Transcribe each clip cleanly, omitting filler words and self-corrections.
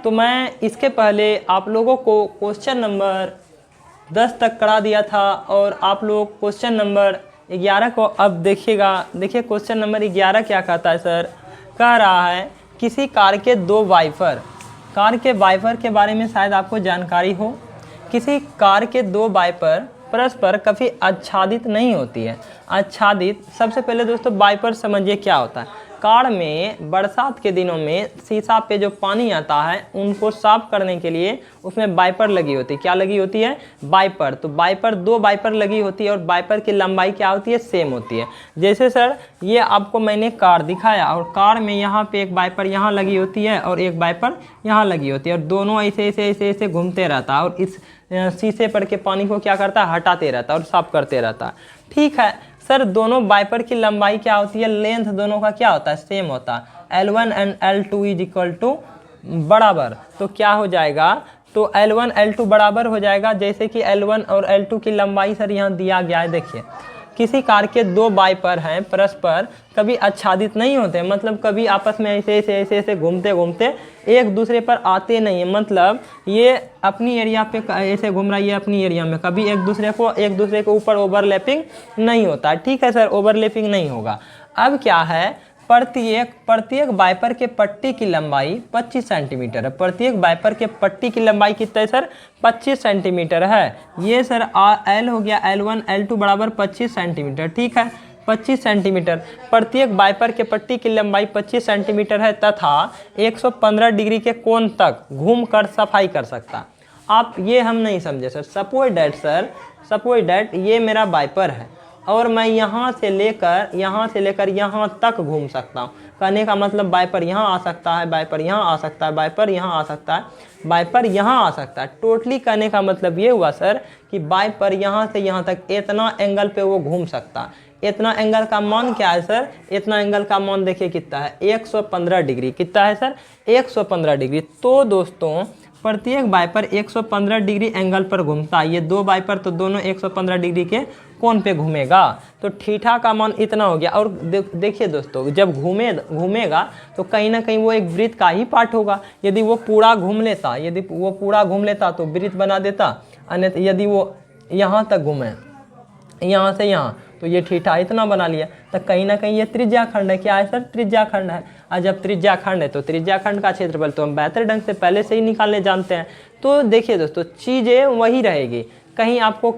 तो मैं इसके पहले आप लोगों को क्वेश्चन नंबर 10 तक करा दिया था और आप लोग क्वेश्चन नंबर 11 को अब देखिएगा। देखिए क्वेश्चन नंबर 11 क्या कहता है सर, कह रहा है किसी कार के दो वाइपर, कार के वाइपर के बारे में शायद आपको जानकारी हो। किसी कार के दो वाइपर परस्पर कभी आच्छादित नहीं होती है। आच्छादित, सबसे पहले दोस्तों वाइपर समझिए क्या होता है। कार में बरसात के दिनों में शीशा पे जो पानी आता है उनको साफ करने के लिए उसमें वाइपर लगी होती है। क्या लगी होती है? वाइपर। तो वाइपर, दो वाइपर लगी होती है और वाइपर की लंबाई क्या होती है? सेम होती है। जैसे सर ये आपको मैंने कार दिखाया और कार में यहाँ पे एक वाइपर यहाँ लगी होती है और एक वाइपर यहाँ लगी होती है और दोनों ऐसे ऐसे ऐसे ऐसे घूमते रहता है और इस शीशे पर के पानी को क्या करता है? हटाते रहता है और साफ करते रहता है। ठीक है सर, दोनों वाइपर की लंबाई क्या होती है? लेंथ दोनों का क्या होता है? सेम होता है। L1 and L2 is equal to बराबर। तो क्या हो जाएगा? तो L1 L2 बराबर हो जाएगा। जैसे कि L1 और L2 की लंबाई सर यहाँ दिया गया है। देखिए किसी कार के दो वाइपर हैं परस्पर कभी आच्छादित नहीं होते, मतलब कभी आपस में ऐसे ऐसे ऐसे ऐसे घूमते घूमते एक दूसरे पर आते नहीं है। मतलब ये अपनी एरिया पे ऐसे घूम रहा है, ये अपनी एरिया में, कभी एक दूसरे के ऊपर ओवरलैपिंग नहीं होता है। ठीक है सर, ओवरलैपिंग नहीं होगा। अब क्या है, प्रत्येक वाइपर के पट्टी की लंबाई 25 सेंटीमीटर है। प्रत्येक वाइपर के पट्टी की लंबाई कितना है सर? 25 सेंटीमीटर है। ये सर L हो गया, L1 L2 बराबर 25 सेंटीमीटर। ठीक है, 25 सेंटीमीटर। प्रत्येक वाइपर के पट्टी की लंबाई 25 सेंटीमीटर है तथा 115 डिग्री के कोण तक घूम कर सफाई कर सकता। आप ये हम नहीं समझे सर। सपोज डैट ये मेरा वाइपर है और मैं यहाँ से लेकर यहाँ तक घूम सकता हूँ। कहने का मतलब वाइपर यहाँ आ सकता है, वाइपर यहाँ आ सकता है, वाइपर यहाँ आ सकता है, वाइपर यहाँ आ सकता है। टोटली कहने का मतलब ये हुआ सर कि वाइपर यहाँ से यहाँ तक इतना एंगल पे वो घूम सकता है। इतना एंगल का मान क्या है सर? इतना एंगल का मान देखिए कितना है? 115 डिग्री। कितना है सर? 115 डिग्री। तो दोस्तों प्रत्येक वाइपर 115 डिग्री एंगल पर घूमता है। ये दो वाइपर तो दोनों 115 डिग्री के कोण पे घूमेगा। तो थीटा का मान इतना हो गया। और देखिए दोस्तों, जब घूमेगा तो कहीं ना कहीं वो एक वृत्त का ही पार्ट होगा। यदि वो पूरा घूम लेता तो वृत्त बना देता। अन्यथा यदि वो यहाँ तक घूमे, यहाँ से यहाँ, तो ये थीटा इतना बना लिया। तो कहीं ना कहीं ये त्रिज्याखंड है। क्या है सर? त्रिज्याखंड है। और जब त्रिज्याखंड है तो त्रिज्याखंड का क्षेत्रफल तो हम बेहतर ढंग से पहले से ही निकालने जानते हैं। तो देखिए दोस्तों, चीज़ें वही रहेगी। कहीं आपको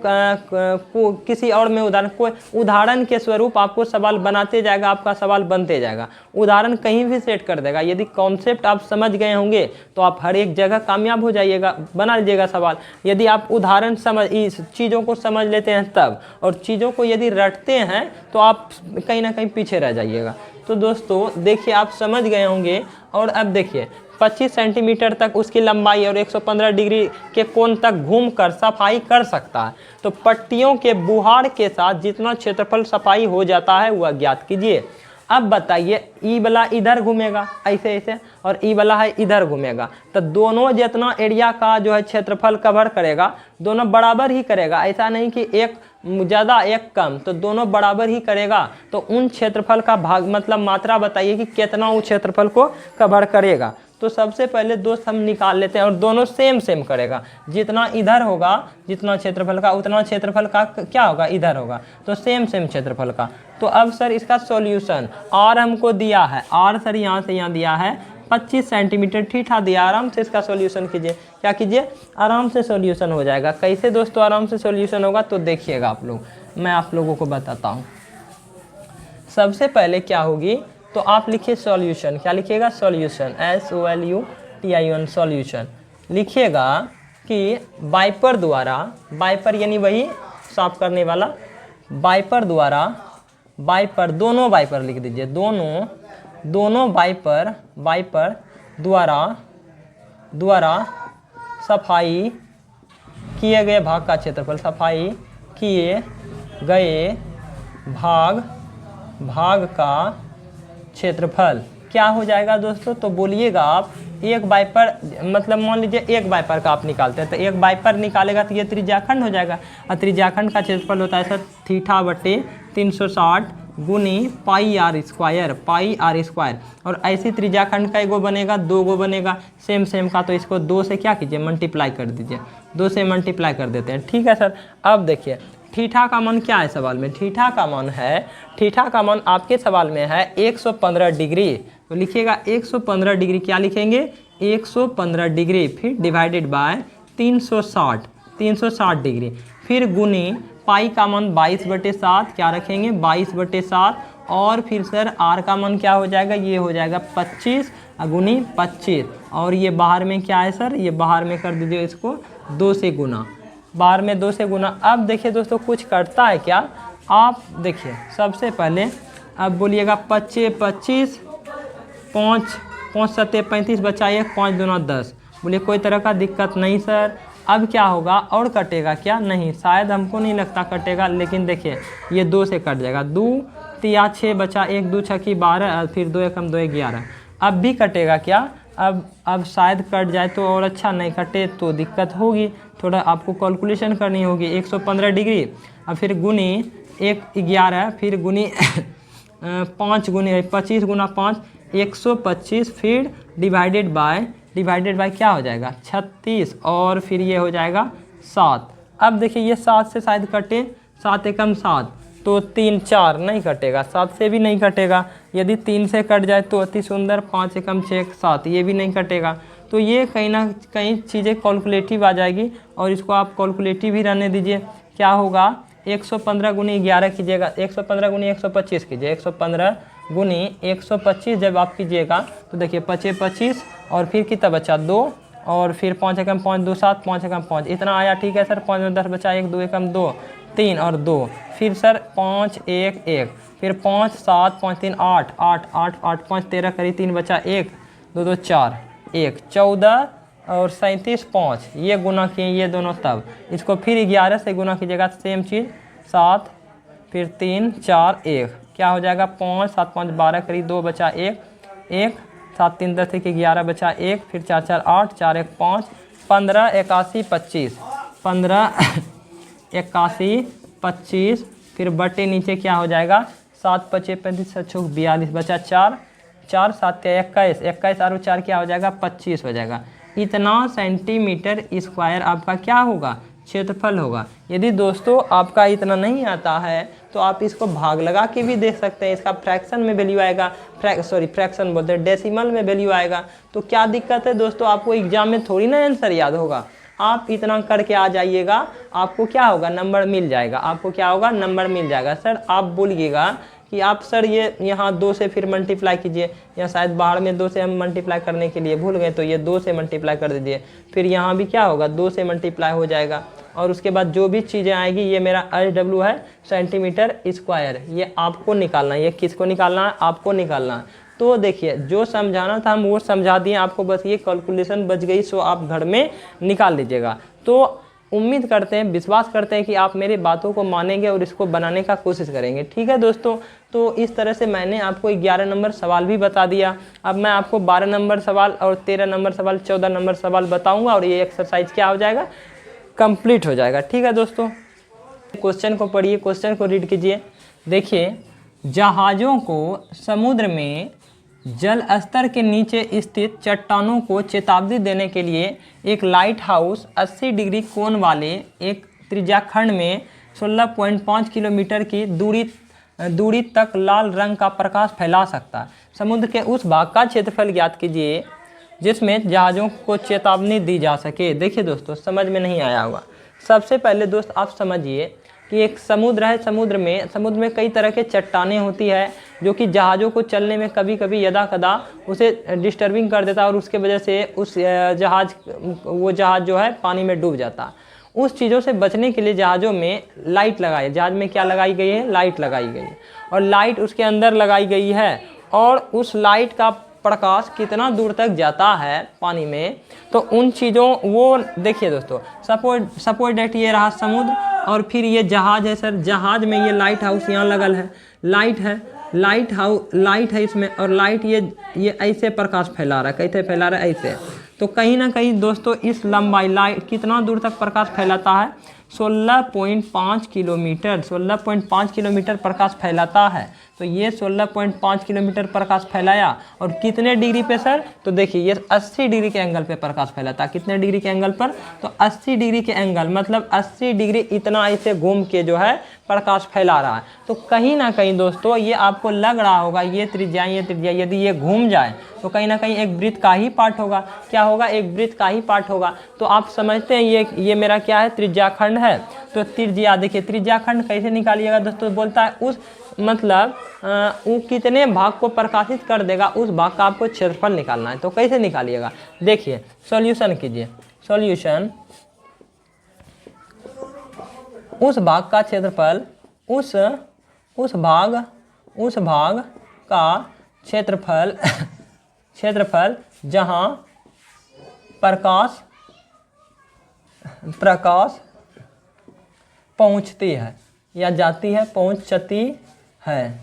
किसी और में उदाहरण के स्वरूप आपको सवाल बनाते जाएगा, आपका सवाल बनते जाएगा। उदाहरण कहीं भी सेट कर देगा। यदि कॉन्सेप्ट आप समझ गए होंगे तो आप हर एक जगह कामयाब हो जाइएगा, बना लीजिएगा सवाल। यदि आप उदाहरण इस चीज़ों को समझ लेते हैं तब, और चीज़ों को यदि रटते हैं तो आप कहीं ना कहीं पीछे रह जाइएगा। तो दोस्तों देखिए, आप समझ गए होंगे। और अब देखिए 25 सेंटीमीटर तक उसकी लंबाई और 115 डिग्री के कोण तक घूमकर सफाई कर सकता है। तो पट्टियों के बुहार के साथ जितना क्षेत्रफल सफाई हो जाता है वह ज्ञात कीजिए। अब बताइए, ई वाला इधर घूमेगा ऐसे ऐसे और ई वाला है इधर घूमेगा, तो दोनों जितना एरिया का जो है क्षेत्रफल कवर करेगा दोनों बराबर ही करेगा। ऐसा नहीं कि एक ज़्यादा एक कम, तो दोनों बराबर ही करेगा। तो उन क्षेत्रफल का भाग मतलब मात्रा बताइए कि कितना उस क्षेत्रफल को कवर करेगा। तो सबसे पहले दोस्त हम निकाल लेते हैं और दोनों सेम करेगा। जितना इधर होगा, जितना क्षेत्रफल का, उतना क्षेत्रफल का क्या होगा? इधर होगा। तो सेम क्षेत्रफल का। तो अब सर इसका सॉल्यूशन R हमको दिया है। R सर यहाँ से यहाँ दिया है 25 सेंटीमीटर थीटा दिया। आराम से इसका सॉल्यूशन कीजिए। क्या कीजिए? आराम से सॉल्यूशन हो जाएगा। कैसे दोस्तों आराम से सॉल्यूशन होगा? तो देखिएगा आप लोग, मैं आप लोगों को बताता हूँ। सबसे पहले क्या होगी, तो आप लिखिए सॉल्यूशन। क्या लिखिएगा? Solution, SOLUTION solution. लिखिएगा कि वाइपर द्वारा, वाइपर यानी वही साफ करने वाला, वाइपर द्वारा, वाइपर दोनों वाइपर लिख दीजिए, दोनों वाइपर द्वारा सफाई किए गए भाग का क्षेत्रफल, सफाई किए गए भाग का क्षेत्रफल क्या हो जाएगा दोस्तों? तो बोलिएगा आप। एक वाइपर मतलब मान लीजिए एक वाइपर का आप निकालते हैं, तो एक वाइपर निकालेगा तो ये त्रिज्याखंड हो जाएगा। और त्रिज्याखंड का क्षेत्रफल होता है सर थीटा बटे 360 गुनी पाई आर स्क्वायर। और ऐसी त्रिज्याखंड का एगो बनेगा, 2 गो बनेगा सेम का, तो इसको 2 से क्या कीजिए मल्टीप्लाई कर दीजिए, 2 से मल्टीप्लाई कर देते हैं। ठीक है सर। अब देखिए थीटा का मान क्या है सवाल में, थीटा का मान आपके सवाल में है 115 डिग्री। तो लिखिएगा 115 डिग्री, क्या लिखेंगे 115 डिग्री, फिर डिवाइडेड बाय 360 डिग्री, फिर गुनी पाई का मान 22/7, क्या रखेंगे 22/7, और फिर सर आर का मान क्या हो जाएगा, ये हो जाएगा 25 गुनी 25, और ये बाहर में क्या है सर, ये बाहर में कर दीजिए इसको 2 से गुना, बाहर में 2 से गुना। अब देखिए दोस्तों कुछ करता है क्या, आप देखिए सबसे पहले अब बोलिएगा 25 25, 5 7 35 बचा 1, 5 दूना 10, बोलिए कोई तरह का दिक्कत नहीं सर। अब क्या होगा, और कटेगा क्या, नहीं शायद, हमको नहीं लगता कटेगा, लेकिन देखिए ये 2 से कट जाएगा, 2 3 6 बचा 1, 2 6 12, फिर 2 1 2 11। अब भी कटेगा क्या, अब शायद कट जाए तो और अच्छा, नहीं कटे तो दिक्कत होगी, थोड़ा आपको कैलकुलेशन करनी होगी। 115 डिग्री, अब फिर गुनी 1 11, फिर गुनी 5 गुनी 25 गुना 5 125, फिर डिवाइडेड बाय क्या हो जाएगा 36, और फिर ये हो जाएगा 7। अब देखिए ये 7 से शायद कटे, 7 एकम 7, तो 3 4 नहीं कटेगा, 7 से भी नहीं कटेगा। यदि 3 से कट जाए तो अति सुंदर, 5 एकम 6 7, ये भी नहीं कटेगा। तो ये कहीं ना कहीं चीज़ें कैलकुलेटिव आ जाएगी, और इसको आप कैलकुलेटिव ही रहने दीजिए। क्या होगा 115 गुनी 11 कीजिएगा, 115 गुनी 125 कीजिए, 115 गुनी 125 जब आप कीजिएगा तो देखिए 25 25, और फिर कितना बचा 2, और फिर 5 एकम 5 2 7, 5 एकम 5 इतना आया। ठीक है सर, 5 में 10 बचा 1, 2 एकम 2 3 और 2, फिर सर 5 1 1, फिर 5 7 5 3 8 8 8 8 5 13 करी 3 बचा 1 2 2 4 1 14 और 37 5, ये गुना किए ये दोनों, तब इसको फिर 11 से गुना कीजिएगा, सेम चीज़ 7 फिर 3 4 1, क्या हो जाएगा 5 7 5 12 करी 2 बचा 1 1 7 3 10 1 11 बचा 1, फिर 4 4 8 4 1 5 15 81 25 15 81 25, फिर बटे नीचे क्या हो जाएगा 7 5 35 7 42 बचा 4 4 7 21 21 और 4 क्या हो जाएगा 25 हो जाएगा। इतना सेंटीमीटर स्क्वायर आपका क्या होगा क्षेत्रफल होगा। यदि दोस्तों आपका इतना नहीं आता है तो आप इसको भाग लगा के भी देख सकते हैं, इसका फ्रैक्शन में वैल्यू आएगा, फ्रैक्शन बोलते हैं डेसिमल में वैल्यू आएगा। तो क्या दिक्कत है दोस्तों, आपको एग्जाम में थोड़ी ना आंसर याद होगा, आप इतना करके आ जाइएगा, आपको क्या होगा नंबर मिल जाएगा, आपको क्या होगा नंबर मिल जाएगा। सर आप बोलिएगा कि आप सर ये यहाँ 2 से फिर मल्टीप्लाई कीजिए, या शायद बाहर में 2 से हम मल्टीप्लाई करने के लिए भूल गए तो ये 2 से मल्टीप्लाई कर दीजिए, फिर यहाँ भी क्या होगा 2 से मल्टीप्लाई हो जाएगा, और उसके बाद जो भी चीज़ें आएगी, ये मेरा SW है सेंटीमीटर स्क्वायर, ये आपको निकालना है। ये किसको निकालना है, आपको निकालना है। तो देखिए जो समझाना था हम वो समझा दिए आपको, बस ये कैलकुलेशन बच गई, सो आप घर में निकाल लीजिएगा। तो उम्मीद करते हैं, विश्वास करते हैं कि आप मेरी बातों को मानेंगे और इसको बनाने का कोशिश करेंगे। ठीक है दोस्तों, तो इस तरह से मैंने आपको 11 नंबर सवाल भी बता दिया। अब मैं आपको 12 नंबर सवाल और 13 नंबर सवाल 14 नंबर सवाल बताऊंगा, और ये एक्सरसाइज क्या हो जाएगा कंप्लीट हो जाएगा। ठीक है दोस्तों, क्वेश्चन को पढ़िए, क्वेश्चन को रीड कीजिए। देखिए, जहाज़ों को समुद्र में जल स्तर के नीचे स्थित चट्टानों को चेतावनी देने के लिए एक लाइट हाउस 80 डिग्री कोण वाले एक त्रिज्याखंड में 16.5 किलोमीटर की दूरी तक लाल रंग का प्रकाश फैला सकता है। समुद्र के उस भाग का क्षेत्रफल ज्ञात कीजिए जिसमें जहाज़ों को चेतावनी दी जा सके। देखिए दोस्तों, समझ में नहीं आया होगा। सबसे पहले दोस्त आप समझिए कि एक समुद्र है, समुद्र में कई तरह के चट्टानें होती है जो कि जहाज़ों को चलने में कभी कभी यदा कदा उसे डिस्टर्बिंग कर देता है, और उसके वजह से उस वो जहाज़ जो है पानी में डूब जाता है। उस चीज़ों से बचने के लिए जहाज़ों में लाइट लगाई, जहाज़ में क्या लगाई गई है, लाइट लगाई गई है, और लाइट उसके अंदर लगाई गई है, और उस लाइट का प्रकाश कितना दूर तक जाता है पानी में, तो उन चीज़ों वो देखिए दोस्तों, सपोज डेट ये रहा समुद्र, और फिर ये जहाज़ है। सर जहाज़ में ये लाइट हाउस यहाँ लगल है, लाइट है इसमें, और लाइट ये ऐसे प्रकाश फैला रहा है, कैसे फैला रहा है ऐसे। तो कहीं ना कहीं दोस्तों इस लंबाई लाइट कितना दूर तक प्रकाश फैलाता है, 16.5 किलोमीटर, 16.5 किलोमीटर प्रकाश फैलाता है। तो ये 16.5 किलोमीटर प्रकाश फैलाया और कितने डिग्री पे सर? तो देखिए ये 80 डिग्री के एंगल पे प्रकाश फैलाता है। कितने डिग्री के एंगल पर? तो 80 डिग्री के एंगल, मतलब 80 डिग्री इतना ऐसे घूम के जो है प्रकाश फैला रहा है। तो कहीं ना कहीं दोस्तों ये आपको लग रहा होगा ये त्रिज्या यदि ये घूम जाए तो कहीं ना कहीं एक वृत्त का ही पार्ट होगा। क्या होगा? एक वृत्त का ही पार्ट होगा। तो आप समझते हैं ये मेरा क्या है? त्रिज्याखंड है। तो त्रिज्या, देखिए त्रिज्याखंड कैसे निकालिएगा दोस्तों? बोलता है उस मतलब वो कितने भाग को प्रकाशित कर देगा, उस भाग का आपको क्षेत्रफल निकालना है। तो कैसे निकालिएगा? देखिए सॉल्यूशन कीजिए। सॉल्यूशन, उस भाग का क्षेत्रफल, उस भाग का क्षेत्रफल जहां प्रकाश पहुंचती है या जाती है, पहुंचती है।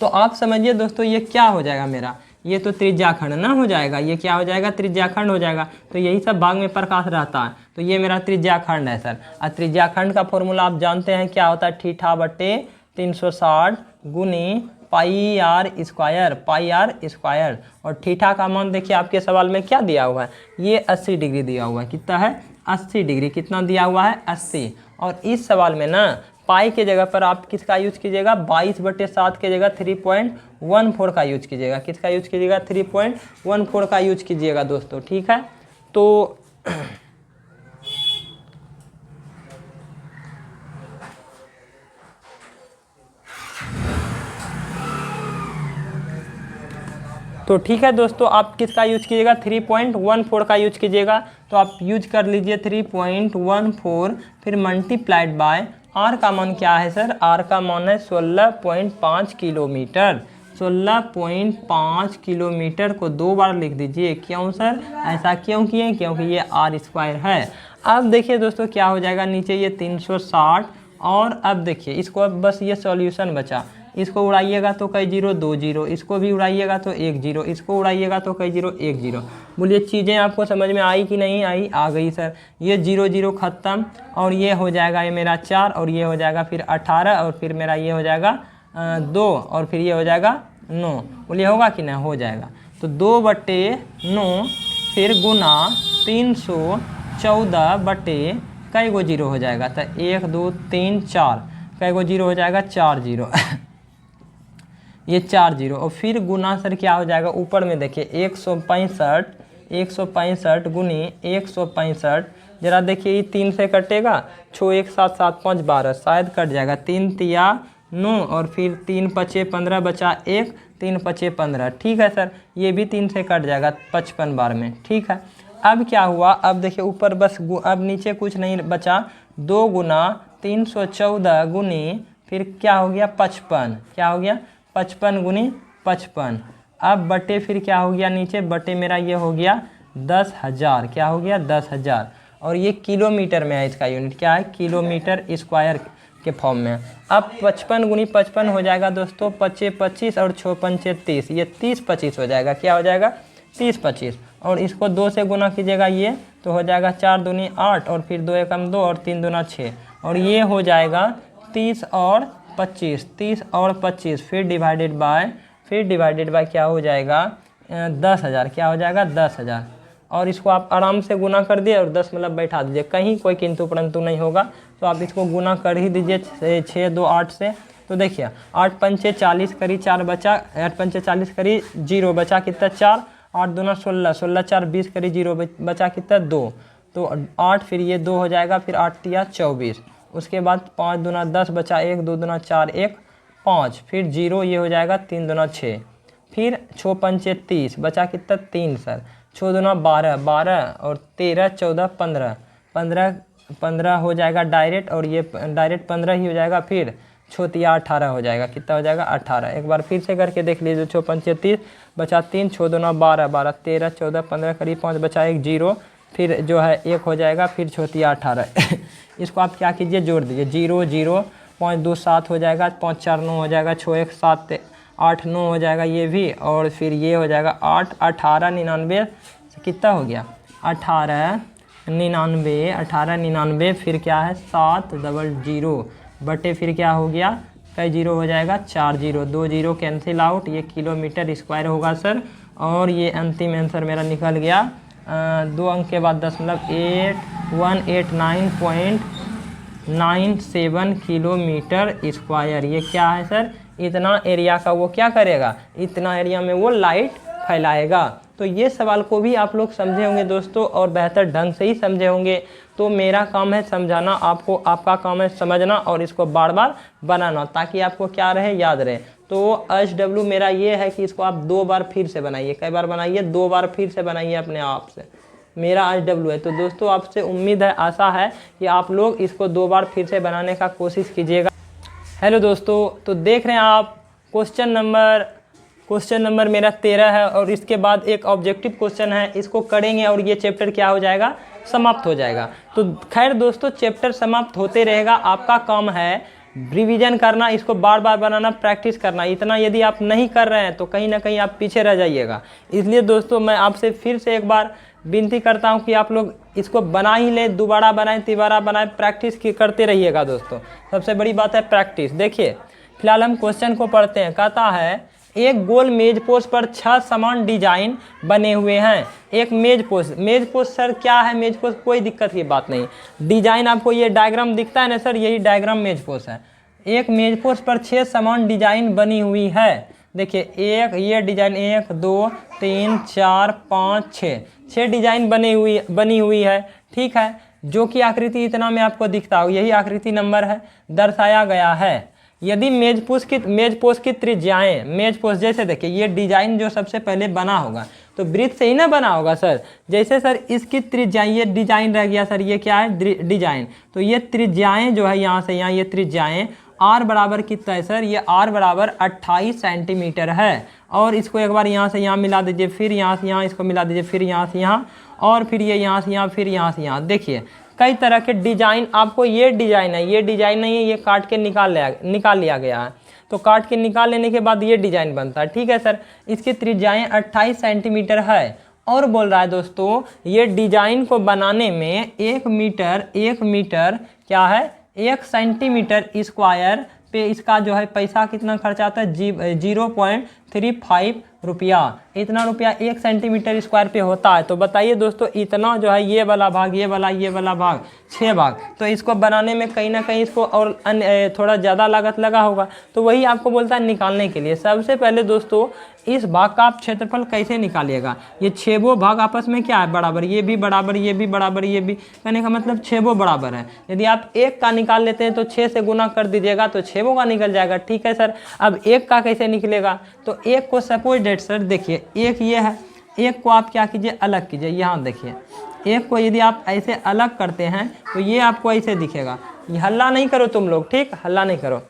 तो आप समझिए दोस्तों ये क्या हो जाएगा मेरा? ये तो त्रिज्याखंड ना हो जाएगा। ये क्या हो जाएगा? त्रिज्याखंड हो जाएगा। तो यही सब भाग में प्रकाश रहता है। तो ये मेरा त्रिज्याखंड है सर। और त्रिज्याखंड का फॉर्मूला आप जानते हैं क्या होता है? थीटा बटे 360 गुनी पाई आर स्क्वायर। और थीटा का मान देखिए आपके सवाल में क्या दिया हुआ है? ये 80 डिग्री दिया हुआ है। कितना है? 80 डिग्री। कितना दिया हुआ है? 80। और इस सवाल में ना पाई के जगह पर आप किसका यूज कीजिएगा? 22/7 के जगह 3.14 का यूज कीजिएगा। किसका यूज कीजिएगा? 3.14 का यूज कीजिएगा दोस्तों, ठीक है। तो ठीक है दोस्तों, आप किसका यूज कीजिएगा? 3.14 का यूज कीजिएगा। तो आप यूज कर लीजिए 3.14, फिर मल्टीप्लाइड बाय आर का मान क्या है सर? आर का मान है 16.5 किलोमीटर। 16.5 किलोमीटर को 2 बार लिख दीजिए। क्यों सर? ऐसा क्यों किए? क्योंकि ये आर स्क्वायर है। अब देखिए दोस्तों क्या हो जाएगा? नीचे ये 360 और अब देखिए इसको, अब बस ये सॉल्यूशन बचा। इसको उड़ाइएगा तो कई जीरो 2 जीरो, इसको भी उड़ाइएगा तो 1 जीरो, इसको उड़ाइएगा तो कई जीरो 1 जीरो। बोलिए चीज़ें आपको समझ में आई कि नहीं आई? आ गई सर। ये 0 0 ख़त्म और ये हो जाएगा ये मेरा 4 और ये हो जाएगा फिर 18 और फिर मेरा ये हो जाएगा 2 और फिर ये हो जाएगा 9। बोलिए होगा कि नहीं? हो जाएगा। तो 2/9 फिर गुना 314 बटे कई गो जीरो हो जाएगा? तो 1 2 3 4, कई गो जीरो हो जाएगा? 4 जीरो। ये 4 जीरो और फिर गुना सर क्या हो जाएगा? ऊपर में देखिए 165 गुनी 165। जरा देखिए ये 3 से कटेगा, 6 1 7 7 5 12, शायद कट जाएगा। 3 तिया 9 और फिर 3 5 15 बचा 1, 3 5 15। ठीक है सर, ये भी 3 से कट जाएगा 55 बार में। ठीक है, अब क्या हुआ? अब देखिए ऊपर बस, अब नीचे कुछ नहीं बचा। 2 गुना 314 गुनी फिर क्या हो गया? 55। क्या हो गया? 55 गुनी 55। अब बटे फिर क्या हो गया? नीचे बटे मेरा ये हो गया 10,000। क्या हो गया? 10,000। और ये किलोमीटर में है, इसका यूनिट क्या है? किलोमीटर स्क्वायर के फॉर्म में। अब 55 गुनी 55 हो जाएगा दोस्तों 25 25 और 6 5 30, ये 30 25 हो जाएगा। क्या हो जाएगा? 30 25। और इसको 2 से गुना कीजिएगा ये तो हो जाएगा 4 दूनी 8 और फिर 2 एकम 2 और 3 दूना 6 और ये हो जाएगा 30 और 25, 30 और 25 फिर डिवाइडेड बाय क्या हो जाएगा? 10,000। क्या हो जाएगा? 10,000। और इसको आप आराम से गुना कर दिए और 10 मतलब बैठा दीजिए, कहीं कोई किंतु परंतु नहीं होगा। तो आप इसको गुना कर ही दीजिए 6 2 8 से। तो देखिए 8 पंचे 40 करी 4 बचा, 8 पंचे 40 करी 0 बचा कितना? 4। 8 दूना 16, 16 4 20 करी 0 बचा कितना? 2। तो 8 फिर ये 2 हो जाएगा, फिर 8 तिया 24। उसके बाद 5 दूना 10 बचा 1, 2 दूना 4 1 5, फिर 0 ये हो जाएगा 3 दूना 6, फिर 6 पंचे 30 बचा कितना? 3 सर। 6 दूना 12 12 और 13 14 15 15 15 हो जाएगा डायरेक्ट, और ये डायरेक्ट 15 ही हो जाएगा। फिर 6 तिया 18 हो जाएगा। कितना हो जाएगा? 18। एक बार फिर से करके देख लीजिए। 6 पंचे 30 बचा 3, 6 दूना 12 12 13 14 15 करीब 5 बचा 1 0, फिर जो है 1 हो जाएगा, फिर 6 तिया 18। इसको आप क्या कीजिए? जोड़ दीजिए। 0 0 5 2 7 हो जाएगा, 5 4 9 हो जाएगा, 6 1 7 8 9 हो जाएगा ये भी, और फिर ये हो जाएगा 8 18 99 कितना हो गया? 18 99, 1899, फिर क्या है 700 बटे फिर क्या हो गया, कई जीरो हो जाएगा 4 जीरो, 2 जीरो कैंसिल आउट, ये किलोमीटर स्क्वायर होगा सर। और ये अंतिम आंसर मेरा निकल गया 2 अंक के बाद 8189.97 किलोमीटर स्क्वायर। ये क्या है सर, इतना एरिया का वो क्या करेगा, इतना एरिया में वो लाइट फैलाएगा। तो ये सवाल को भी आप लोग समझे होंगे दोस्तों, और बेहतर ढंग से ही समझे होंगे। तो मेरा काम है समझाना आपको, आपका काम है समझना और इसको बार बार बनाना, ताकि आपको क्या रहे, याद रहे। तो HW मेरा ये है कि इसको आप 2 बार फिर से बनाइए। कई बार बनाइए, 2 बार फिर से बनाइए अपने आप से। मेरा HW है। तो दोस्तों आपसे उम्मीद है, आशा है कि आप लोग इसको 2 बार फिर से बनाने का कोशिश कीजिएगा। हेलो दोस्तों, तो देख रहे हैं आप क्वेश्चन नंबर मेरा 13 है, और इसके बाद एक ऑब्जेक्टिव क्वेश्चन है, इसको करेंगे और ये चैप्टर क्या हो जाएगा, समाप्त हो जाएगा। तो खैर दोस्तों, चैप्टर समाप्त होते रहेगा, आपका काम है रिवीजन करना, इसको बार बार बनाना, प्रैक्टिस करना। इतना यदि आप नहीं कर रहे हैं तो कहीं ना कहीं आप पीछे रह जाइएगा। इसलिए दोस्तों मैं आपसे फिर से एक बार विनती करता हूं कि आप लोग इसको बना ही लें, दोबारा बनाएं, तिबारा बनाएं, प्रैक्टिस करते रहिएगा दोस्तों। सबसे बड़ी बात है प्रैक्टिस। देखिए फिलहाल हम क्वेश्चन को पढ़ते हैं। कहता है एक गोल मेज पोस्ट पर 6 समान डिजाइन बने हुए हैं। एक मेज पोस्ट सर क्या है, मेज पोस्ट कोई दिक्कत की बात नहीं। डिजाइन आपको ये डायग्राम दिखता है ना सर, यही डायग्राम मेज पोस्ट है। एक मेज पोस्ट पर 6 समान डिजाइन बनी हुई है। देखिए एक ये डिजाइन 1 2 3 4 5 6 डिजाइन बनी हुई है, ठीक है। जो कि आकृति इतना में आपको दिखता हो, यही आकृति नंबर है, दर्शाया गया है। यदि मेज पोस्ट की त्रिज्याएं, मेज पोस्ट जैसे देखिए ये डिजाइन जो सबसे पहले बना होगा तो वृत्त से ही ना बना होगा सर। जैसे सर इसकी त्रिज्याएं, ये डिजाइन रह गया सर, ये क्या है डिजाइन। तो ये त्रिज्याएं जो है यहाँ से यहाँ, ये त्रिज्याएं r बराबर कितना है सर, ये r बराबर 28 सेंटीमीटर है। और इसको एक बार यहाँ से यहाँ मिला दीजिए, फिर यहाँ से यहाँ इसको मिला दीजिए, फिर यहाँ से यहाँ, और फिर ये यहाँ से यहाँ, फिर यहाँ से यहाँ। देखिए कई तरह के डिजाइन, आपको ये डिजाइन है, ये डिजाइन नहीं है, ये काट के निकाल लिया गया है। तो काट के निकाल लेने के बाद ये डिजाइन बनता है, ठीक है सर। इसकी त्रिज्याएं 28 सेंटीमीटर है। और बोल रहा है दोस्तों ये डिजाइन को बनाने में 1 मीटर क्या है, 1 सेंटीमीटर स्क्वायर पे इसका जो है पैसा कितना खर्चा आता है, 0.35 रुपया। इतना रुपया 1 सेंटीमीटर स्क्वायर पे होता है। तो बताइए दोस्तों, इतना जो है ये वाला भाग, ये वाला भाग 6 भाग, तो इसको बनाने में कहीं ना कहीं इसको और थोड़ा ज़्यादा लागत लगा होगा। तो वही आपको बोलता है निकालने के लिए। सबसे पहले दोस्तों इस भाग का आप क्षेत्रफल कैसे निकालिएगा। ये 6 भाग आपस में क्या है, बराबर, ये भी बराबर, ये भी बराबर, ये भी, कहने का मतलब 6 है। यदि आप 1 का निकाल लेते हैं तो 6 से गुना कर दीजिएगा तो 6 का निकल जाएगा, ठीक है सर। अब 1 का कैसे निकलेगा, तो 1 को सपोज डेट सर देखिए 1 ये है, 1 को आप क्या कीजिए, अलग कीजिए। यहाँ देखिए 1 को यदि आप ऐसे अलग करते हैं तो ये आपको ऐसे दिखेगा। हल्ला नहीं करो तुम लोग, ठीक, हल्ला नहीं करो।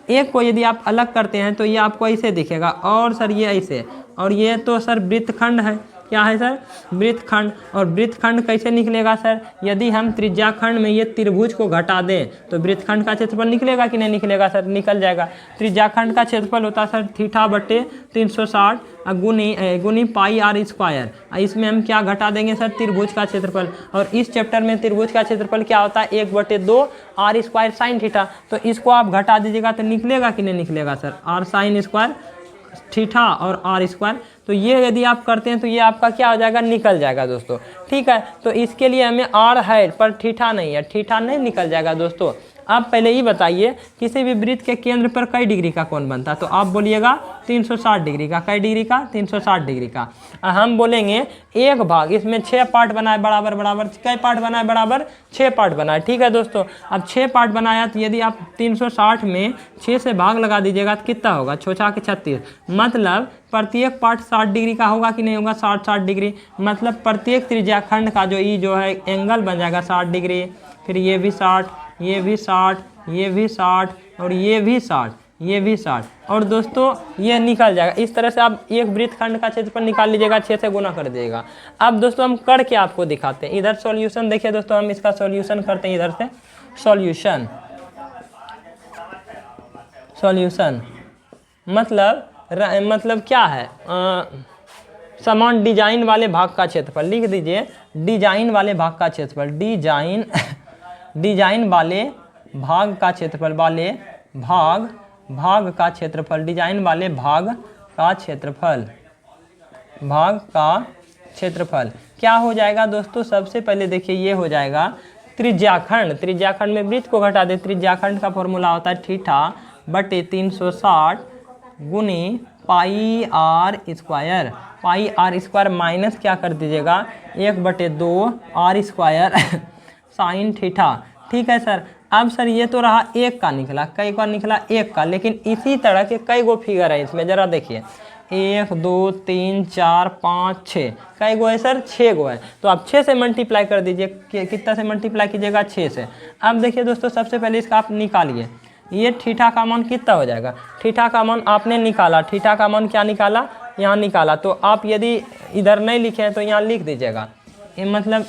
1 को यदि आप अलग करते हैं तो ये आपको ऐसे दिखेगा, और सर ये ऐसे, और ये तो सर वृत्तखंड है। क्या है सर, वृत्तखंड। और वृत्तखंड कैसे निकलेगा सर, यदि हम त्रिज्याखंड में ये त्रिभुज को घटा दें तो वृत्तखंड का क्षेत्रफल निकलेगा कि नहीं निकलेगा सर, निकल जाएगा। त्रिज्याखंड का क्षेत्रफल होता है सर θ/360 गुनी पाई r स्क्वायर। इसमें हम क्या घटा देंगे सर, त्रिभुज का क्षेत्रफल। और इस चैप्टर में त्रिभुज का क्षेत्रफल क्या होता है, 1/2 r स्क्वायर साइन थीटा। तो इसको आप घटा दीजिएगा तो निकलेगा कि नहीं निकलेगा sir, r sine square theta और r स्क्वायर। तो ये यदि आप करते हैं तो ये आपका क्या हो जाएगा, निकल जाएगा दोस्तों, ठीक है। तो इसके लिए हमें r है पर थीटा नहीं है, थीटा नहीं निकल जाएगा दोस्तों। आप पहले ही बताइए किसी भी वृत्त के केंद्र पर कई डिग्री का कोण बनता है, तो आप बोलिएगा 360 डिग्री का। कई डिग्री का, 360 डिग्री का। हम बोलेंगे एक भाग, इसमें 6 पार्ट बनाए बराबर बराबर, कई पार्ट बनाए बराबर, 6 पार्ट बनाए, ठीक है दोस्तों। अब 6 पार्ट बनाया तो यदि आप 360 में 6 से भाग लगा दीजिएगा तो कितना होगा, 6 के 36, मतलब प्रत्येक पार्ट 60 डिग्री का होगा कि नहीं होगा, 60 डिग्री। मतलब प्रत्येक त्रिज्याखंड का जो है एंगल बन जाएगा 60 डिग्री। फिर ये भी 60, ये भी 60, ये भी 60, और ये भी 60, ये भी 60, और दोस्तों ये निकल जाएगा। इस तरह से आप एक वृत्तखंड का क्षेत्रफल निकाल लीजिएगा, 6 से गुना कर दीजिएगा। अब दोस्तों हम करके आपको दिखाते हैं। इधर सॉल्यूशन देखिए दोस्तों, हम इसका सॉल्यूशन करते हैं। इधर से सॉल्यूशन मतलब क्या है, समान डिजाइन वाले भाग का क्षेत्रफल लिख दीजिए। डिजाइन वाले भाग का क्षेत्रफल, डिजाइन वाले भाग का क्षेत्रफल, भाग का क्षेत्रफल, डिजाइन वाले भाग का क्षेत्रफल क्या हो जाएगा दोस्तों? सबसे पहले देखिए ये हो जाएगा त्रिज्याखंड में वृत्त को घटा दे। त्रिज्याखंड का फॉर्मूला होता है थीटा बटे 360 गुनी पाई आर स्क्वायर माइनस क्या कर दीजिएगा 1/2 आर स्क्वायर साइन थीटा। ठीक है सर। अब सर ये तो रहा एक का निकला, कई का निकला एक का, लेकिन इसी तरह के कई गो फिगर है इसमें, जरा देखिए 1 2 3 4 5 6 कई गो है सर? 6 गो है। तो आप 6 से मल्टीप्लाई कर दीजिए, कितना से मल्टीप्लाई कीजिएगा? 6 से। अब देखिए दोस्तों सबसे पहले इसका आप निकालिए, ये थीटा का मान कितना हो जाएगा? थीटा का मान आपने निकाला, थीटा का मान क्या निकाला? यहाँ निकाला। तो आप यदि इधर नहीं लिखे हैं तो यहाँ लिख दीजिएगा, ये मतलब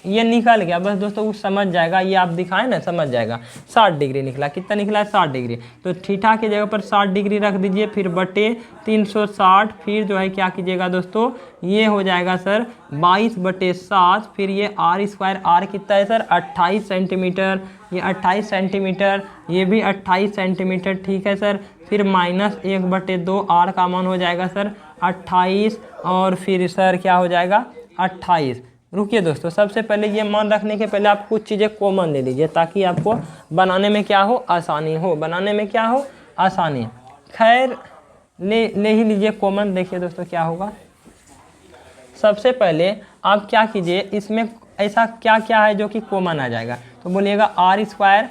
ये निकल गया बस दोस्तों, वो समझ जाएगा, ये आप दिखाए ना समझ जाएगा। 60 डिग्री निकला, कितना निकला है? 60 डिग्री। तो थीटा की जगह पर 60 डिग्री रख दीजिए, फिर बटे 360, फिर जो है क्या कीजिएगा दोस्तों, ये हो जाएगा सर 22/7, फिर ये आर स्क्वायर, आर कितना है सर? 28 सेंटीमीटर, ये 28 सेंटीमीटर, ये भी 28 सेंटीमीटर। ठीक है सर। फिर माइनस 1/2 आर का मान हो जाएगा सर 28, और फिर सर क्या हो जाएगा 28। रुकिए दोस्तों, सबसे पहले ये मान रखने के पहले आप कुछ चीज़ें कॉमन ले लीजिए ताकि आपको बनाने में क्या हो? आसानी हो, बनाने में क्या हो? आसानी। खैर ले ही लीजिए कॉमन। देखिए दोस्तों क्या होगा, सबसे पहले आप क्या कीजिए, इसमें ऐसा क्या क्या है जो कि कॉमन आ जाएगा? तो बोलिएगा आर स्क्वायर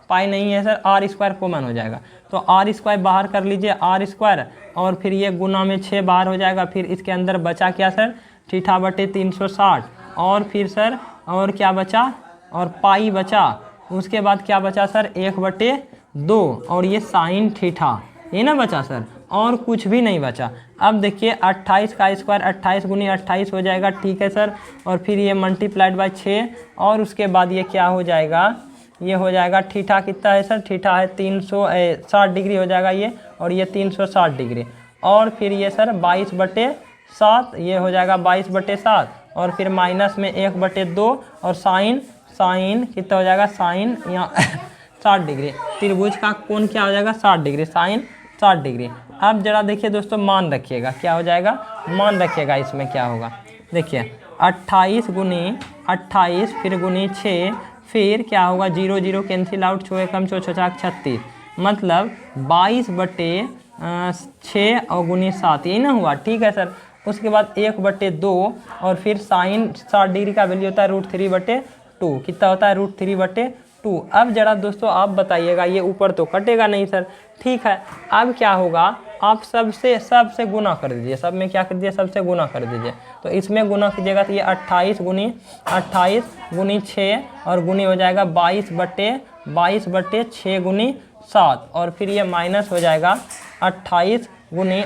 पाई नहीं है सर, आर स्क्वायर कॉमन हो जाएगा। तो आर स्क्वायर बाहर कर लीजिए, आर स्क्वायर, और फिर ये गुना में 6 बाहर हो जाएगा। फिर इसके अंदर बचा क्या सर? थीटा बटे 360, और फिर सर और क्या बचा? और पाई बचा। उसके बाद क्या बचा सर? 1/2, और ये साइन थीटा, ये ना बचा सर, और कुछ भी नहीं बचा। अब देखिए 28 का स्क्वायर 28 गुनी 28 हो जाएगा। ठीक है सर। और फिर ये मल्टीप्लाइड बाय 6, और उसके बाद ये क्या हो जाएगा? ये हो जाएगा थीटा कितना है सर? थीटा है 360 डिग्री हो जाएगा ये, और ये 360 डिग्री, और फिर ये सर 22/7, ये हो जाएगा 22/7, और फिर माइनस में 1/2, और साइन कितना हो जाएगा? साइन यहाँ 60 डिग्री। त्रिभुज का कोण क्या हो जाएगा? 60 डिग्री, साइन 60 डिग्री। अब जरा देखिए दोस्तों, मान रखिएगा, क्या हो जाएगा? मान रखिएगा, इसमें क्या होगा देखिए 28 गुनी 28, फिर गुनी 6, फिर क्या होगा? 0 0 कैंसिल आउट, 6 एकम 6 6 36, मतलब 22/6 और गुनी 7, यही ना हुआ? ठीक है सर। उसके बाद 1/2, और फिर साइन 60 डिग्री का वैल्यू होता है √3/2, कितना होता है? √3/2। अब जरा दोस्तों आप बताइएगा, ये ऊपर तो कटेगा नहीं सर। ठीक है। अब क्या होगा? आप सबसे गुना कर दीजिए, सब में क्या कर दीजिए? सबसे गुना कर दीजिए। तो इसमें गुना कीजिएगा तो ये 28 गुनी 6, और गुनी हो जाएगा 22/6 गुनी 7, और फिर ये माइनस हो जाएगा 28 गुनी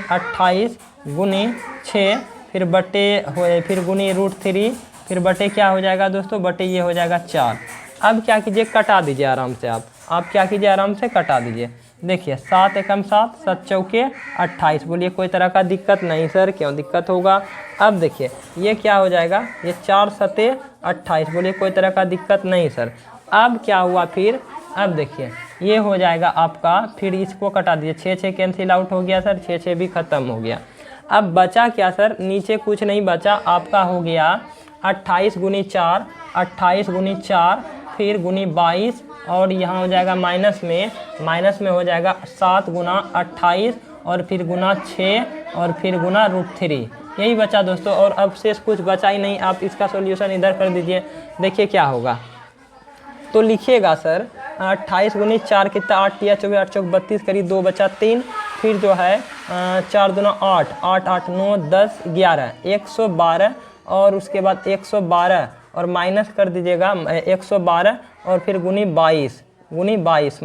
6, फिर बटे फिर गुनी √3, फिर बटे क्या हो जाएगा दोस्तों? बटे ये हो जाएगा 4। अब क्या कीजिए? कटा दीजिए आराम से। आप क्या कीजिए? आराम से कटा दीजिए। देखिए 7 एकम 7, 7 चौके 28। बोलिए कोई तरह का दिक्कत नहीं सर? क्यों दिक्कत होगा? अब देखिए ये क्या हो जाएगा? ये 4 7 28। बोलिए कोई तरह का दिक्कत नहीं सर? अब क्या हुआ फिर? अब देखिए ये हो जाएगा आपका, फिर इसको कटा दीजिए, 6 6 कैंसिल आउट हो गया सर, 6 6 भी खत्म हो गया। अब बचा क्या सर? नीचे कुछ नहीं बचा, आपका हो गया 28 गुनी 4, 28 गुनी 4, फिर गुनी 22, और यहाँ हो जाएगा माइनस में हो जाएगा 7 गुना 28, और फिर गुना 6, और फिर गुना √3, यही बचा दोस्तों। और अब शेष कुछ बचा ही नहीं। आप इसका सॉल्यूशन इधर कर दीजिए, देखिए क्या होगा। तो लिखिएगा सर 28 गुनी 4 कितना? 8 या 24 8 चौक 32, करीब 2 बचा 3, फिर जो है 4 दूना 8, 8 8 9 10 11, 112, और उसके बाद 112, और माइनस कर दीजिएगा 112, और फिर गुनी 22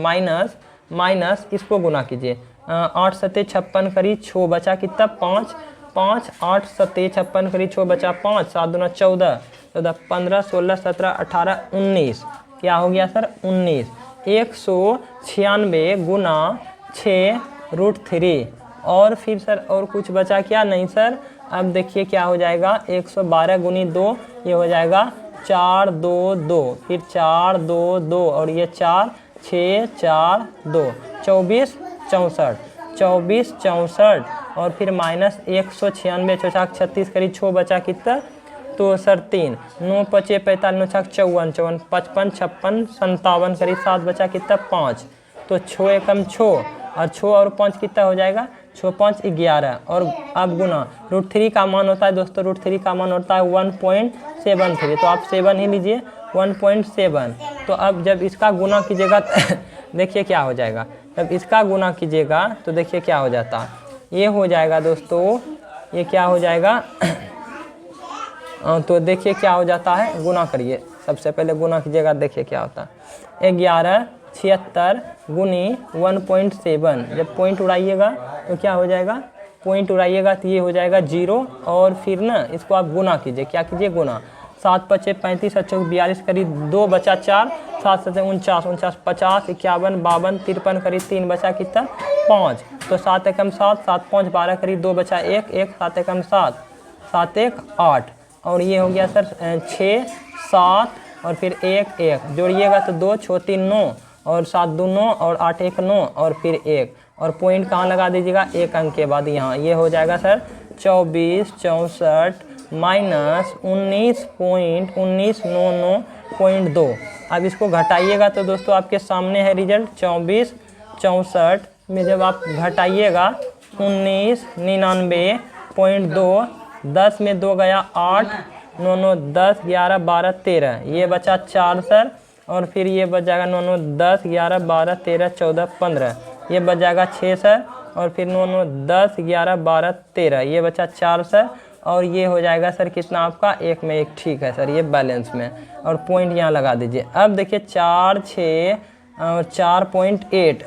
माइनस इसको गुना कीजिए, 8 7 56 करीब 6 बचा कितना? 5 5 8 7 56 करीब 6 बचा 5, 7 दूना 14 14 15 16 17 18 19, क्या हो गया सर? 19। 196 गुना 6 √3, और फिर सर और कुछ बचा क्या? नहीं सर, अब देखिए क्या हो जाएगा, 112 गुनी 2 ये हो जाएगा 4 2 2, फिर 4 2 2 और ये 4 6 4 2, 24 64, 24 64 और फिर माइनस 196 चौचाक 36 करीब 6 बचा कितना, तो सर 3, 9 पचे 45 9 छक 54 54 55 56 57 करीब 7 बचा कितना 5, तो 6 एकम 6 और 6 और 5 कितना हो जाएगा, 6 5 11 और अब गुना √3 का मान होता है दोस्तों, √3 का मान होता है 1.73, तो आप 7 ही लीजिए 1.7। तो अब जब इसका गुना कीजिएगा देखिए क्या हो जाएगा, जब इसका गुना कीजिएगा तो देखिए क्या हो जाता है, ये हो जाएगा दोस्तों, ये क्या हो जाएगा तो देखिए क्या हो जाता है, गुना करिए, सबसे पहले गुना कीजिएगा, देखिए क्या होता है 11 76 गुनी 1.7, जब पॉइंट उड़ाइएगा तो क्या हो जाएगा, पॉइंट उड़ाइएगा तो ये हो जाएगा 0 और फिर ना इसको आप गुना कीजिए, क्या कीजिए गुना, 7 पचे 35 अच्छे 42 करीब 2 बचा 4, 7 7 49 49 50 51 52 53 करीब 3 बचा कितना 5, तो 7 एकम 7 7 5 12 करीब 2 बचा 1 1 7 एकम 7 7 1 8 और ये हो गया सर 6 7 और फिर 1 1 जोड़िएगा तो 2 6 3 9 और 7 2 9 और 8 1 9 और फिर 1 और पॉइंट कहाँ लगा दीजिएगा, एक अंक के बाद यहाँ, ये हो जाएगा सर 24 64 माइनस 19.1999.2। अब इसको घटाइएगा तो दोस्तों आपके सामने है रिजल्ट 24 64 में जब आप घटाइएगा 1999.2, 10 में 2 गया 8 9 9 10 11 12 13, ये बचा 4 सर और फिर ये बच जाएगा 9 9 10 11 12 13 14 15, ये बच जाएगा 6 सर और फिर 9 9 10 11 12 13, ये बचा 4 सर और ये हो जाएगा सर कितना आपका 1 में 1, ठीक है सर, ये बैलेंस में और पॉइंट यहाँ लगा दीजिए। अब देखिए 4 6 और 4.8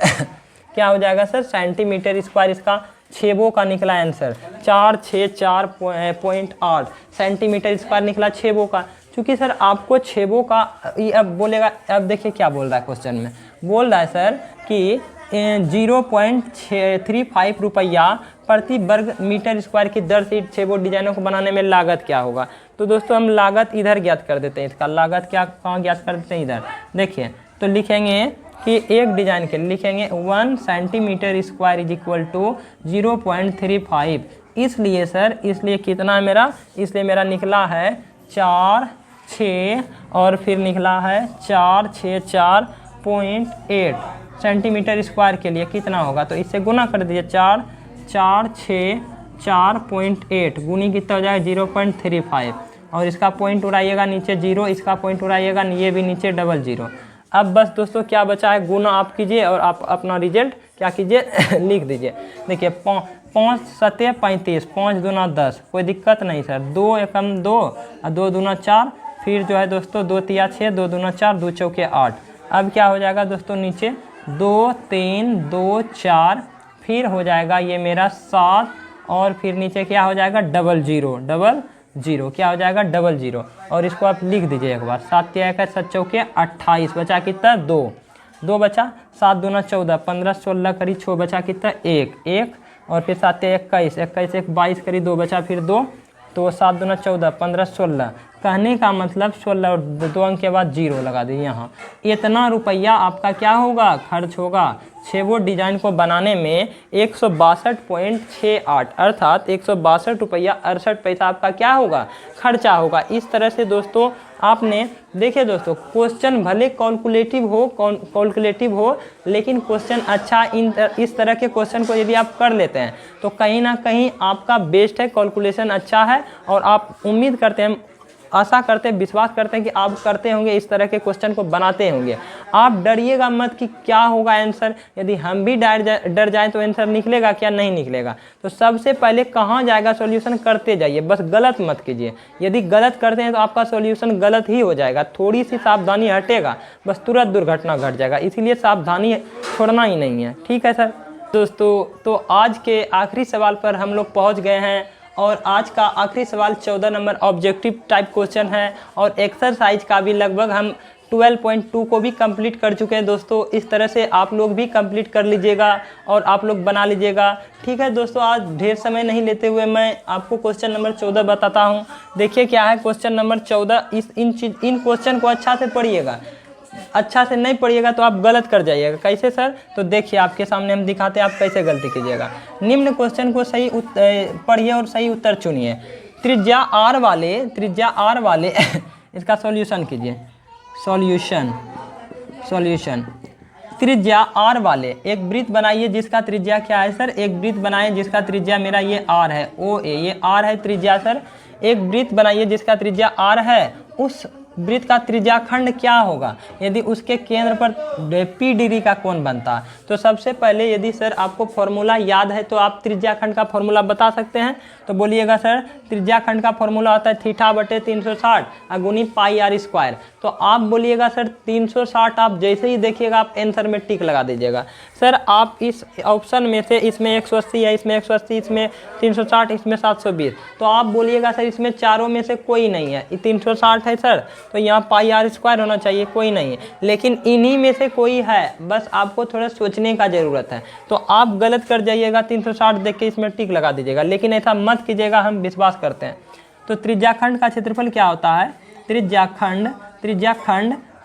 क्या हो जाएगा सर, सेंटीमीटर स्क्वायर, इसका छेबों का निकला आंसर 4 6 4.8 सेंटीमीटर स्क्वायर निकला छेबों का। क्योंकि सर आपको छेबों का ये अब बोलेगा, अब देखिए क्या बोल रहा है क्वेश्चन में, बोल रहा है सर कि 0.35 रुपया प्रति वर्ग मीटर स्क्वायर की दर से छेबों डिजाइनों को बनाने में लागत क्या होगा। तो दोस्तों हम लागत इधर ज्ञात कर देते हैं, इसका लागत क्या कहाँ ज्ञात कर देते हैं, इधर देखिए, तो लिखेंगे कि एक डिजाइन के लिए लिखेंगे 1 centimetre square is equal to 0.35, इसलिए सर इसलिए कितना मेरा, इसलिए मेरा निकला है 4 6 और फिर निकला है 4 6 4.8 सेंटीमीटर स्क्वायर के लिए कितना होगा, तो इससे गुना कर दीजिए 4 4 6 4.8 गुनी कितना हो जाएगा 0.35 और इसका पॉइंट उड़ाइएगा नीचे 0, इसका पॉइंट उड़ाइएगा ये भी नीचे 00। अब बस दोस्तों क्या बचा है, गुना आप कीजिए और आप अपना रिजल्ट क्या कीजिए लिख दीजिए। देखिए 5 7 35 5 दूना 10, कोई दिक्कत नहीं सर, 2 एकम 2 और 2 दूना 4, फिर जो है दोस्तों 2 तिया 6 2 दूना 4 2 चौके 8। अब क्या हो जाएगा दोस्तों नीचे 2 3 2 4, फिर हो जाएगा ये मेरा 7 और फिर नीचे क्या हो जाएगा 00 क्या हो जाएगा 00 और इसको आप लिख दीजिए एक बार, 7 तिया 7 चौके 28 बचा कितना 2 बचा, 7 दूना 14 15 16 करीब 6 बचा कितना 1 और फिर 7 21 21 1 22 करीब 2 बचा फिर 2, तो 7 दूना 14 15 16, कहने का मतलब 16 और 2 अंक के बाद 0 लगा दी यहाँ। इतना रुपया आपका क्या होगा, खर्च होगा छेबों डिजाइन को बनाने में 162.68 अर्थात 162 रुपया 68 पैसा आपका क्या होगा, खर्चा होगा। इस तरह से दोस्तों आपने देखिए दोस्तों, क्वेश्चन भले कैलकुलेटिव हो लेकिन क्वेश्चन अच्छा, इस तरह के क्वेश्चन को यदि आप कर लेते हैं तो कहीं ना कहीं आपका बेस्ट है, कैलकुलेशन अच्छा है और आप उम्मीद करते हैं, आशा करते हैं, विश्वास करते हैं कि आप करते होंगे, इस तरह के क्वेश्चन को बनाते होंगे। आप डरिएगा मत कि क्या होगा आंसर, यदि हम भी डर जाएं तो आंसर निकलेगा क्या, नहीं निकलेगा। तो सबसे पहले कहाँ जाएगा, सॉल्यूशन करते जाइए, बस गलत मत कीजिए। यदि गलत करते हैं तो आपका सॉल्यूशन गलत ही हो जाएगा, थोड़ी सी सावधानी हटेगा बस तुरंत दुर्घटना घट जाएगा, इसीलिए सावधानी छोड़ना ही नहीं है, ठीक है सर। दोस्तों तो आज के आखिरी सवाल पर हम लोग पहुँच गए हैं और आज का आखिरी सवाल 14 नंबर ऑब्जेक्टिव टाइप क्वेश्चन है और एक्सरसाइज का भी लगभग हम 12.2 को भी कंप्लीट कर चुके हैं दोस्तों। इस तरह से आप लोग भी कंप्लीट कर लीजिएगा और आप लोग बना लीजिएगा। ठीक है दोस्तों, आज ढेर समय नहीं लेते हुए मैं आपको क्वेश्चन नंबर 14 बताता हूँ। देखिए क्या है क्वेश्चन नंबर 14। इन क्वेश्चन को अच्छा से पढ़िएगा, अच्छा से नहीं पढ़िएगा तो आप गलत कर जाइएगा। कैसे सर? तो देखिए आपके सामने हम दिखाते हैं आप कैसे गलती कीजिएगा। निम्न क्वेश्चन को सही पढ़िए और सही उत्तर चुनिए। त्रिज्या आर वाले इसका सॉल्यूशन कीजिए। सॉल्यूशन त्रिज्या आर वाले एक वृत्त बनाइए जिसका त्रिज्या क्या है सर? एक वृत्त बनाइए जिसका त्रिज्या मेरा ये आर है, ओ ए, ये आर है त्रिज्या सर। एक वृत्त बनाइए जिसका त्रिज्या आर है, उस वृत्त का त्रिज्याखंड क्या होगा यदि उसके केंद्र पर पी डिग्री का कोण बनता। तो सबसे पहले यदि सर आपको फॉर्मूला याद है तो आप त्रिज्याखंड का फॉर्मूला बता सकते हैं। तो बोलिएगा सर। त्रिज्याखंड का फॉर्मूला होता है θ/360 गुनी पाई आर स्क्वायर। तो आप बोलिएगा सर 360। आप जैसे ही देखिएगा आप आंसर में टिक लगा दीजिएगा। सर आप इस ऑप्शन में से इसमें 180 है, इसमें 180, इसमें 360, इसमें 720। तो आप बोलिएगा सर इसमें चारों में से कोई नहीं है। 360 है सर, तो यहाँ पाई आर स्क्वायर होना चाहिए, कोई नहीं है। लेकिन इन्हीं में से कोई है, बस आपको थोड़ा सोचने का ज़रूरत है। तो आप गलत कर जाइएगा, 360 देख के इसमें टिक लगा दीजिएगा। लेकिन ऐसा मत कीजिएगा, हम विश्वास करते हैं। तो त्रिज्याखंड का क्षेत्रफल क्या होता है? त्रिज्याखंड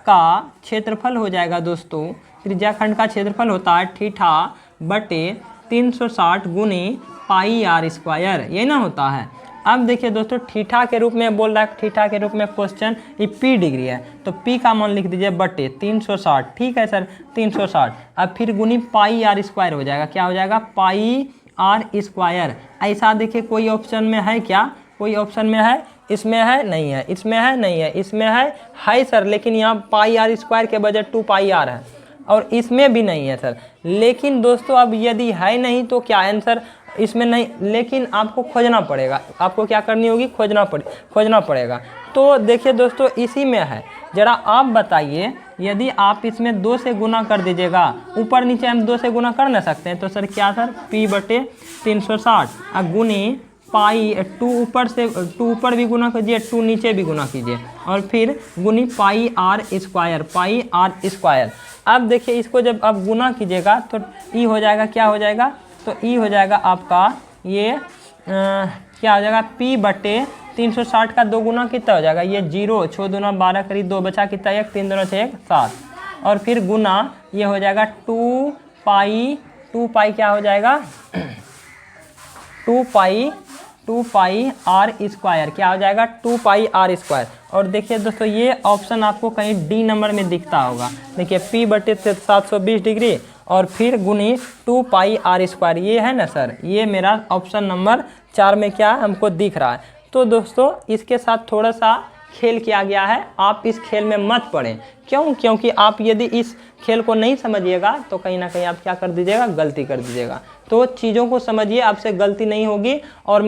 का क्षेत्रफल हो जाएगा दोस्तों, त्रिज्याखंड का क्षेत्रफल होता है θ/360 गुनी पाई आर स्क्वायर, ये ना होता है। अब देखिए दोस्तों थीटा के रूप में बोल रहा है, थीटा के रूप में क्वेश्चन, ये पी डिग्री है तो पी का मान लिख दीजिए बटे 360। ठीक है सर, 360। अब फिर गुनी पाई आर स्क्वायर हो जाएगा। क्या हो जाएगा? पाई आर स्क्वायर। ऐसा देखिए कोई ऑप्शन में है क्या? कोई ऑप्शन में है? इसमें है? नहीं है। इसमें है? नहीं है। इसमें है सर, लेकिन यहाँ पाई आर स्क्वायर के बजाय 2 पाई आर है, और इसमें भी नहीं है सर। लेकिन दोस्तों अब यदि है नहीं तो क्या आंसर इसमें नहीं, लेकिन आपको खोजना पड़ेगा। आपको क्या करनी होगी? खोजना पड़ेगा। तो देखिए दोस्तों इसी में है। जरा आप बताइए, यदि आप इसमें 2 से गुना कर दीजिएगा, ऊपर नीचे हम 2 से गुना कर ना सकते हैं, तो सर क्या सर? p/360 गुनी पाई 2 ऊपर भी गुना कीजिए, 2 नीचे भी गुना कीजिए, और फिर गुनी पाई आर स्क्वायर। अब देखिए इसको जब आप गुना कीजिएगा तो ई हो जाएगा, क्या हो जाएगा? तो ई हो जाएगा आपका ये क्या हो जाएगा? p/360 का 2 गुना कितना हो जाएगा? ये 0, 6 दूना 12 करीब 2 बचा कितना? 1, 3 दूना 6, 7, और फिर गुना ये हो जाएगा 2 पाई क्या हो जाएगा? 2 पाई आर स्क्वायर। क्या हो जाएगा? 2 पाई आर स्क्वायर। और देखिए दोस्तों ये ऑप्शन आपको कहीं डी नंबर में दिखता होगा। देखिए p/720 डिग्री और फिर गुनी 2 पाई आर स्क्वायर, ये है ना सर, ये मेरा ऑप्शन नंबर 4 में क्या हमको दिख रहा है। तो दोस्तों इसके साथ थोड़ा सा खेल किया गया है, आप इस खेल में मत पड़ें। क्यों? क्योंकि आप यदि इस खेल को नहीं समझिएगा तो कहीं ना कहीं आप क्या कर दीजिएगा? गलती कर दीजिएगा। तो चीज़ों को समझिए, आपसे गलती नहीं होगी। और